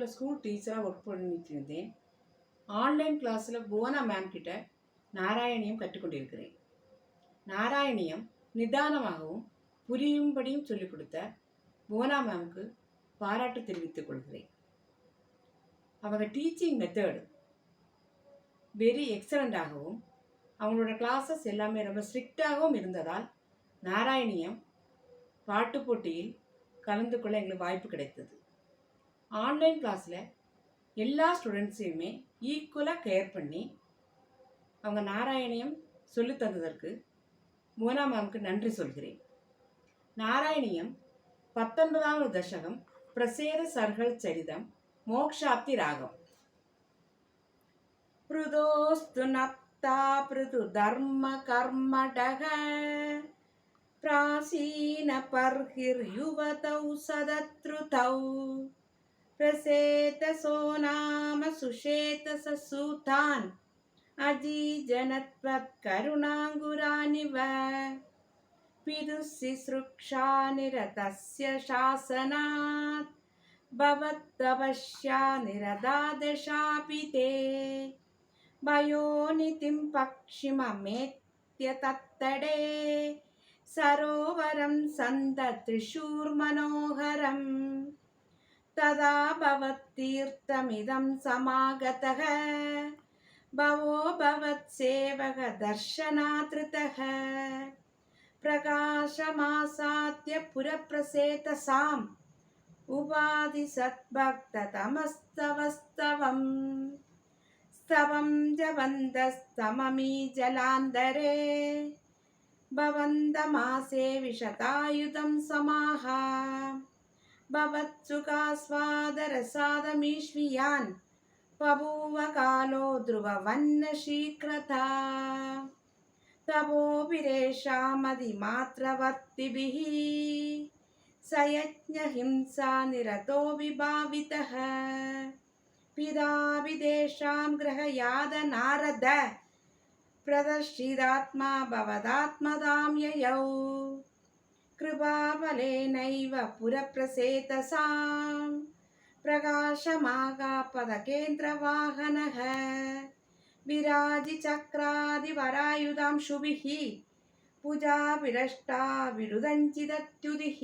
கோயம்புத்தூரில் ஸ்கூல் டீச்சராக ஒர்க் பண்ணிட்டு இருந்தேன். ஆன்லைன் கிளாஸில் புவனா மேம் கிட்ட நாராயணியம் கற்றுக்கொண்டிருக்கிறேன். நாராயணியம் நிதானமாகவும் புரியும்படியும் சொல்லிக் கொடுத்த புவனா மேமுக்கு பாராட்டு தெரிவித்துக் கொள்கிறேன். அவங்க டீச்சிங் மெத்தடு வெரி எக்ஸலண்ட்டாகவும் அவங்களோட கிளாஸஸ் எல்லாமே ரொம்ப ஸ்ட்ரிக்டாகவும் இருந்ததால் நாராயணியம் பாட்டு போட்டியில் கலந்து கொள்ள எங்களுக்கு வாய்ப்பு கிடைத்தது. ஆன்லைன் கிளாஸில் எல்லா ஸ்டூடெண்ட்ஸையுமே ஈக்குவலாக கேர் பண்ணி அவங்க நாராயணியம் சொல்லி தந்ததற்கு புவனா மேமுக்கு நன்றி சொல்கிறேன். நாராயணியம் 19வது தசகம் பிரசேத சர்கள் சரிதம் மோக்ஷாப்தி ராகம். பிருதோஸ்து நப்தா பிருது தர்ம கர்மடக பிராசீன பர்ஹிர் யுவதௌ சதத்ருதௌ प्रसेतसो नाम सुषेतससूतान् अजीजनत्वत्करुणाङ्गुरानिव पितुःसिसृक्षानिरतस्य शासनात् भवत्तपस्या निरदादशापि ते भयोनितिं पक्षिममेत्य तत्तडे सरोवरं सन्दत्रिशूर्मनोहरम् तदा भवत्तीर्थमिदं समागतः भवो भवत्सेवक दर्शनात्रितः प्रकाशमासाद्य पुरप्रसेतसाम् उपाधिसद्भक्ततमस्तवस्तवम् स्तवं जवन्दस्तममी जलान्तरे भवन्तमासे विशतायुधं समाः भवत्सुखास्वादरसादमीश्वियान् बभूव कालो ध्रुववन्नशीघ्रता तपोभिरेषामधिमात्रवर्तिभिः सयज्ञहिंसा निरतो विभावितः पिता विदेशां गृहयाद नारद प्रदर्शितात्मा भवदात्मदां ययौ कृपाबलेनैव पुरप्रसेतसां प्रकाशमागापदकेन्द्रवाहनः विराजिचक्रादिवरायुधां शुभिः पूजाभिरष्टा विरुदञ्चिदत्युदिः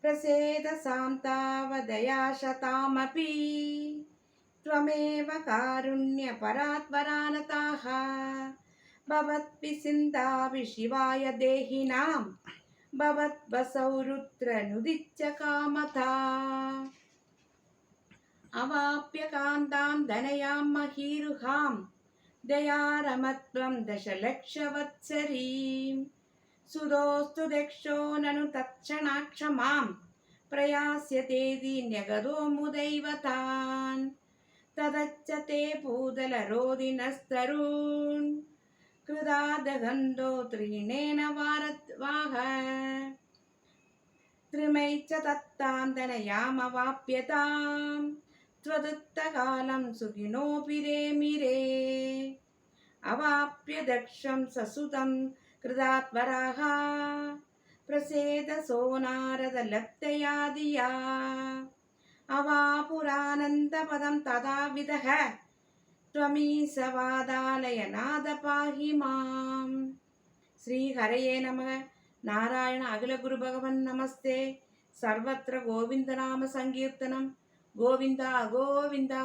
प्रसेदसां तावदयाशतामपि त्वमेव कारुण्यपरात्परानताः भवत्पिसिन्दाभिशिवाय देहिनां भवद्वसौ रुद्रनुदिच्च कामता अवाप्य कान्तां धनयां महीरुहां दयारमत्वं दशलक्षवत्सरीं सुदोस्तु दक्षो ननु तत्क्षणाक्षमां प्रयास्यतेति न्यगदो मुदैवतान् तदच्च ते भूदलरोदिनस्तरून् कृदादगन्धो त्रीणेन वाह त्रिमैश्च तत्तां धनयामवाप्यतां त्वदुत्तकालं सुखिनोऽपि रेमिरे अवाप्य दक्षं ससुतं कृतात्वराः प्रसेदसो नारदलप्तया धिया अवापुरानन्दपदं तदाविदः त्वमीशवादालय नाद पाहि माम्. श्री हरये नमः. नारायण अखिल गुरु भगवन् नमस्ते. सर्वत्र गोविंद नाम संकीर्तनम. गोविंदा गोविंदा.